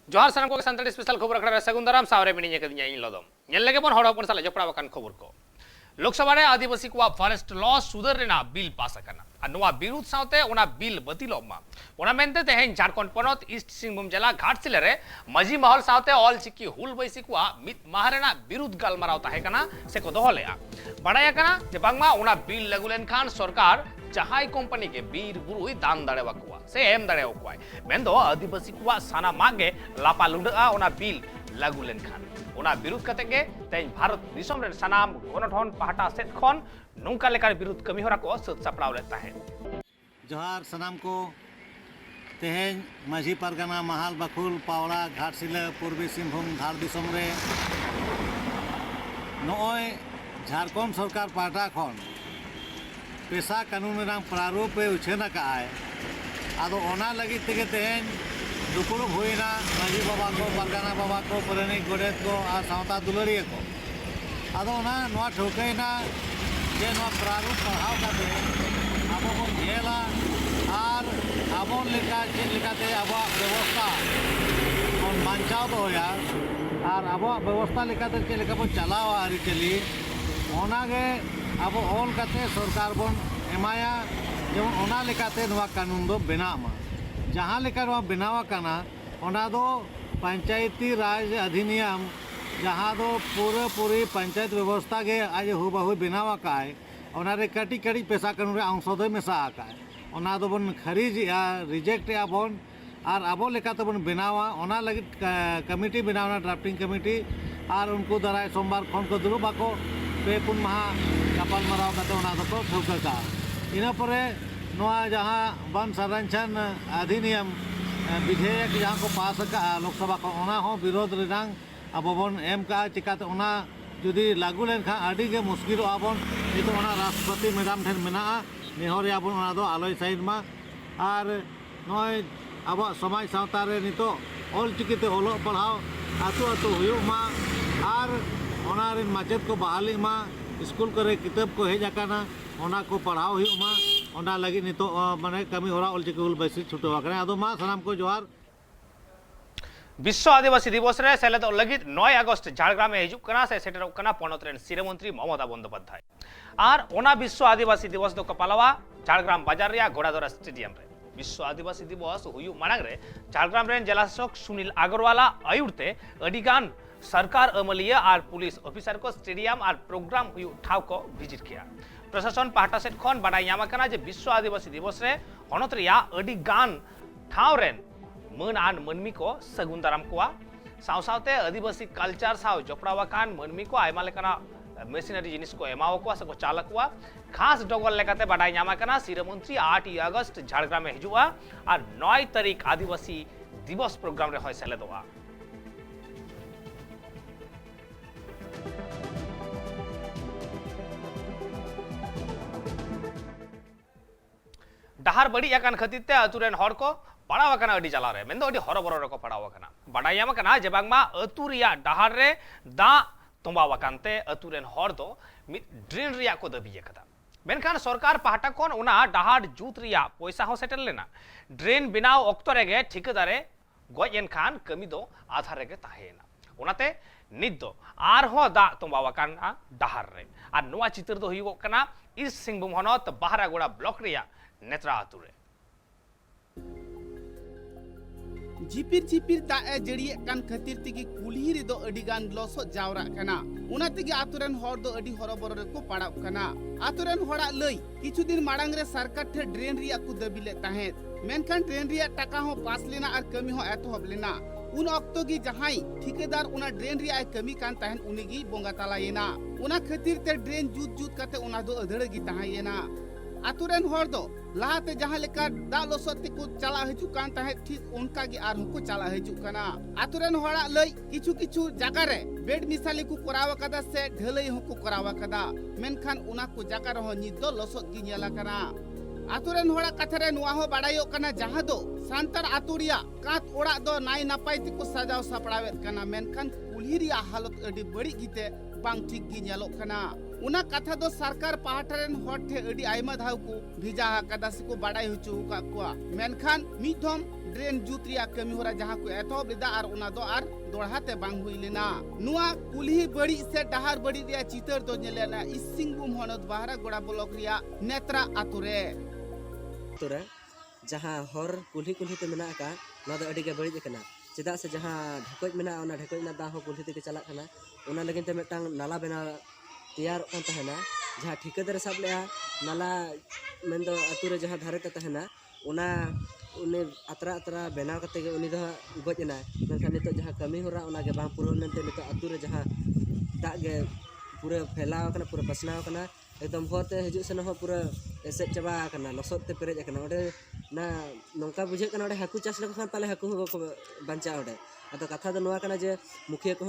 जोहार सानम को संताड़ी स्पेशल खबर अखड़ा सगुन दाराम सावरे मिनी कदिया इन लदम ñel lege bon horo pon sala jopra bakan खबर को लोकसभा रे आदिवासी को फॉरेस्ट लॉ सुधर रेना बिल पास करना अनुवा विरोध साउते उना बिल बतिलोमा उना मेनते तेहेन झारखंड पनत ईस्ट सिंहभूम जिला घाटशिला रे मजी महल साउते ऑल चिकी हुल बैसी को मित माहरेना विरोध गालमाराव ताहे कना से को दोहलेया बड़ाया कना जे बांगमा उना बिल लगुलेन खान सरकार जहाई कंपनी के बीर बुरुई दान दाड़ेवा को से एम दाड़ेवा को मेंदो आदिवासी को साना मागे लापा लुडा उना बिल लागुलेन खान उना विरोध कते गे तेज भारत दिसम रे सनाम गणठन पाहटा सेट खन नौका लेकार विरोध कमी होरा को सत सपड़ाव लेता है जोहार सनाम को तेहेन माझी परगना महाल बखुल पावड़ा घाटशिला पूर्वी सिंहभूम धार दिसम रे नय झारखंड सरकार पाहटा खन पेशा कानून रंग प्रारूप उछेना का आए आदो ओना लगी तेगे तेहेन दुपुरुब हुईना माझी बाबा को परगना बाबा को परनिक गोडेत को और सावता दुलरिया को आदो ओना नोआ ठोकैना जे नोआ प्रारूप पढ़ाव काते आबो को झेला और आबो लेका जे लेकाते आबो व्यवस्था और बांचाव तो होया और आबो व्यवस्था लेकाते जे लेका बो चलावा आरी चली ओनागे आबो ऑल काते सरकार बन एमाया जेमन ओना लेकाते नोआ कानून दो बेनामा जहाँ लेकर वहाँ बनावा काना ओना दो पंचायती राज अधिनियम जहाँ दो पूरी पंचायत व्यवस्था के आज हुबहु बनावा का है ओना रे कटी कटी पेशा कानून रे अंश दो मेसा का है ओना दो बन खरीज या रिजेक्ट या बन और आबो लेका तो बन बनावा ओना लगी कमिटी बनावना ड्राफ्टिंग कमिटी और उनको दराय सोमवार खन को दुरुबा को पे पुन महा गपाल मराव का ओना दो को ठोका का इना परे नोआ जहाँ वन संरक्षण अधिनियम विधेयक जहाँ को पास का लोकसभा को ओना हो विरोध रेनांग अब बन एम का चिकाते ओना जुदी लागू लेन खा आडी के मुश्किल आबन नितो ओना राष्ट्रपति मैडम ठेन मेना नेहर आबन ओना दो आलोय साइड मा और नय अब समाज सावता रे नितो ऑल चिकिते ओलो पढ़ाओ आतु आतु हुयो मा और ओना रे माचेद को बहाली मा स्कूल करे किताब को हेज आकाना ओना को पढ़ाओ हुयो मा ओना लगी नितो माने कमी होरा ऑल चिकी हुल बैसी छुटो आकने आदो मा सलाम को जोहार विश्व आदिवासी दिवस रे सेलेद लगित 9 अगस्त झारग्राम में हिजुक कना से सेटर कना पनत रेन सिरे मंत्री ममता बंदोपाध्याय और ओना विश्व आदिवासी दिवस दो कपालवा झारग्राम बाजार रिया घोड़ादरा स्टेडियम रे विश्व आदिवासी दिवस हुयु मानग रे झारग्राम रेन जिला शासक सुनील अग्रवाला आयुरते अडिगान सरकार अमलिया और पुलिस ऑफिसर को स्टेडियम और प्रोग्राम हुयु ठाव को विजिट किया प्रशासन पाहटा सेट खन बाडाय यामा कना जे विश्व आदिवासी दिवस रे हनत रिया अडिगान ठाव रेन मन आन मनमी को सगुन दाराम कोआ सावसावते आदिवासी कल्चर साव जपड़ावाकान मनमी को आयमा लेकाना मेशिनरी जिनिस को एमाव को सको चालक हुआ खास डोगल लेकाते बाडाय यामा कना सिरे मंत्री 8 अगस्त झारग्राम में हिजुआ और 9 तारीख आदिवासी दिवस प्रोग्राम रे होय सेलेदोआ डहार बड़ी याकान खतिते अतुरेन हर को पड़ावा कना अडी चला रे मेंदो अडी हरबरो को पड़ावा कना बाडायामा कना जे बांगमा अतुरिया डहार रे दा तोंबावा कानते अतुरेन हर दो मिद ड्रेन रिया को दबिये कदा मेनखान सरकार पाहटा कोन उना डहार जूत रिया पैसा हो सेटल लेना ड्रेन बिनाव ऑक्तो रेगे ठिकादारे गोयन खान कमी दो आधार रेगे ताहेना उनाते निद दो आर हो दा तोंबावा काना डहार रे आ नोआ चित्र दो हुयो कना ईस्ट सिंहभूम हनत बहारागोड़ा ब्लॉक रिया नेत्रा आतुरे झिपिर झिपिर दाए जड़िए कान खातिर तिगी कुल्ही रे दो अडिगान लसो जावरा कना उना तिगी आतुरेन हर दो अडी हरबरो रे को पड़ाव कना आतुरेन हड़ा लई किछु दिन माड़ांग रे सरकार ठे ड्रेन रिया को दबिले ताहेत मेनखान ड्रेन रिया टाका हो पास लेना और कमी हो एतहब लेना उन अक्तो की जहाई ठिकेदार उना ड्रेन रिया कमी कान ताहेन उनिगी बोंगा तालायेना उना खातिर ते ड्रेन जूत जूत काते उना दो अधड़गी ताहायेना आतुरेन हर दो लाते जहां लेका दा लोसत को चला हिजु कान ताहे ठीक उनका गी आर को चला हिजु कना आतुरेन हड़ा लई किछु किछु जगह रे बेड मिसाली को करावा कदा से ढलई को करावा कदा मेनखान उना को जगह रहो नि दो लोसत गी नेला कना आतुरेन हड़ा कथरे नुआ हो बाडायो कना जहां दो सांतर आतुरिया कात ओड़ा दो नाई नापाई को सजाव सपड़ावेत कना मेनखान कुल्ही रिया हालत अडी बड़ी गिते बांग ठीक गी नेलोक कना उना कथा दो सरकार पाहटा रेन हर ठे अडी आयमा धाव को भिजा कदा से को बाडाय हुचु का कुआ मेनखान मिधम ड्रेन जुत रिया कमी होरा जहां को एतोब लिदा आर उना दो आर दोड़हाते बांग हुई लेना नुआ कुल्ही बड़ी से डहार बड़ी रिया चितर दो नेलेना इसिंगबुम हनत बाहरा गोड़ा ब्लॉक रिया नेत्रा आतुरे तोरे जहां हर कुल्ही कुल्ही ते मेना का ना दो अडी के बड़ी कना चेदा से जहां ढकोज मेना ओना ढकोज ना दा हो कुल्ही ते चला कना ओना लगिन ते मेटांग नाला बेना तैयार कान तहना जहां ठिकादार साब लेया नाला मेंदो अतुरे जहां धारे ते तहना ओना उनी अतरा अतरा बेनाव कते गे उनी दो गजना मेनखान नितो जहां कमी होरा ओना गे बांग पुरो लेनते नितो अतुरे जहां दाग गे पूरा फैलाव कना पूरा पसनाव कना एकदम होते हजू से हो पूरा एसेट चाबा कना लसोत ते पेरेज कना ओडे ना नोंका बुझे कना ओडे हाकू चास लको खान ताले हाकू को बंचा ओडे अतो कथा दो नोआ कना जे मुखिया को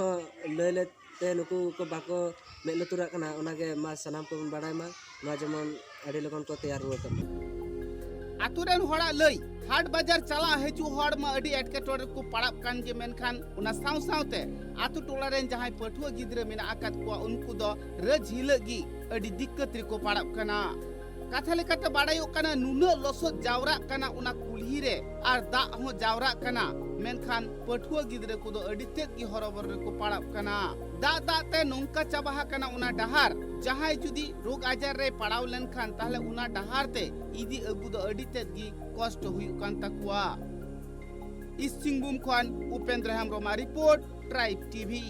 ले ते नुकु को बाको मेलतुरा कना ओनागे मा सनाम को बाडाय मा नोआ जेमन अडी लगन को तैयार रुआ कना आतुरेन होड़ा लई हाट बाजार चला हेजू हड़ मा अडी एटकेटोरे को पड़ाब कान जे मेनखान उना साव सावते आतु टोला रेन जहां पठुआ गिद्रे मेना आकात को उनको दो रज हिलगी अडी दिक्कत रे को पड़ाब कना कथा लेकाते बाडायो कना नुना लसोत जावरा कना उना कुल्ही रे आर दा हो जावरा कना मेनखान पठुआ गिद्रे को दो अडी तेत की हरोबर रे को पड़ाब कना दा ते नोंका चाबा कना उना डहार जहां जुदी रोग आजार रे पड़ाव लेनखान ताहले उना डहार ते इदी अगु दो अडी तेत की कष्ट हुई कान तकुआ इस सिंगबुम खान Upendra Hembram report tribe TV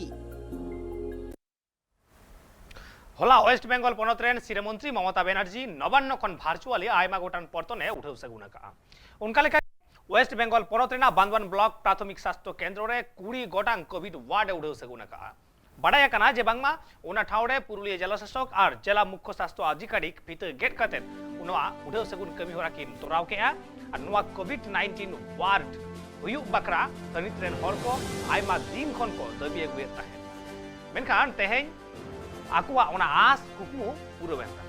होला वेस्ट बेंगल पनत रेन सिरेमंत्री ममता बेनार्जी नवान्न खन भार्चुअली आयमा गोटान परतने उठे सगुना का उनका लेखा वेस्ट बेंगल पनत रेना बांदवान ब्लॉक प्राथमिक स्वास्थ्य केंद्र रे 20 गोटांग कोविड वार्ड उठे सगुना का बड़ाया कना जे बांगमा उना ठावड़े पुरुलिया जिला शासक और जिला मुख्य स्वास्थ्य अधिकारी भीतर गेट कते उनवा उठे सगुन कमी होरा किन तोराव के और नुआ कोविड 19 वार्ड हुयु बकरा तनित रेन हर को आयमा दिन खन को दबी अगुए ताहे मेनखान तेहें आकुआ उना आस कुकमु पूरा बेनता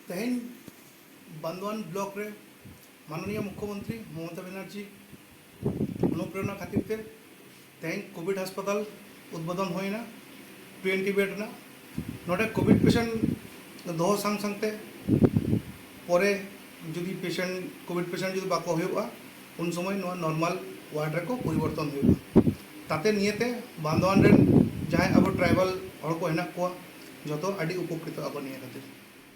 तेहें बांदवान ब्लॉक रे माननीय मुख्यमंत्री ममता बेनार्जी अनुप्रेरणा खातिर ते तेहें कोविड अस्पताल उद्बोधन होइना 20 बेड ना नोडे कोविड पेशेंट दो संग संगते परे जुदी पेशेंट कोविड पेशेंट जुदी बाको हुआ उन समय नो नॉर्मल वार्ड रे को परिवर्तन हुआ ताते नियते बांदवान रेन जहां अब ट्राइबल हड़ को हेना को जतो अडी उपकृत अब निया खातिर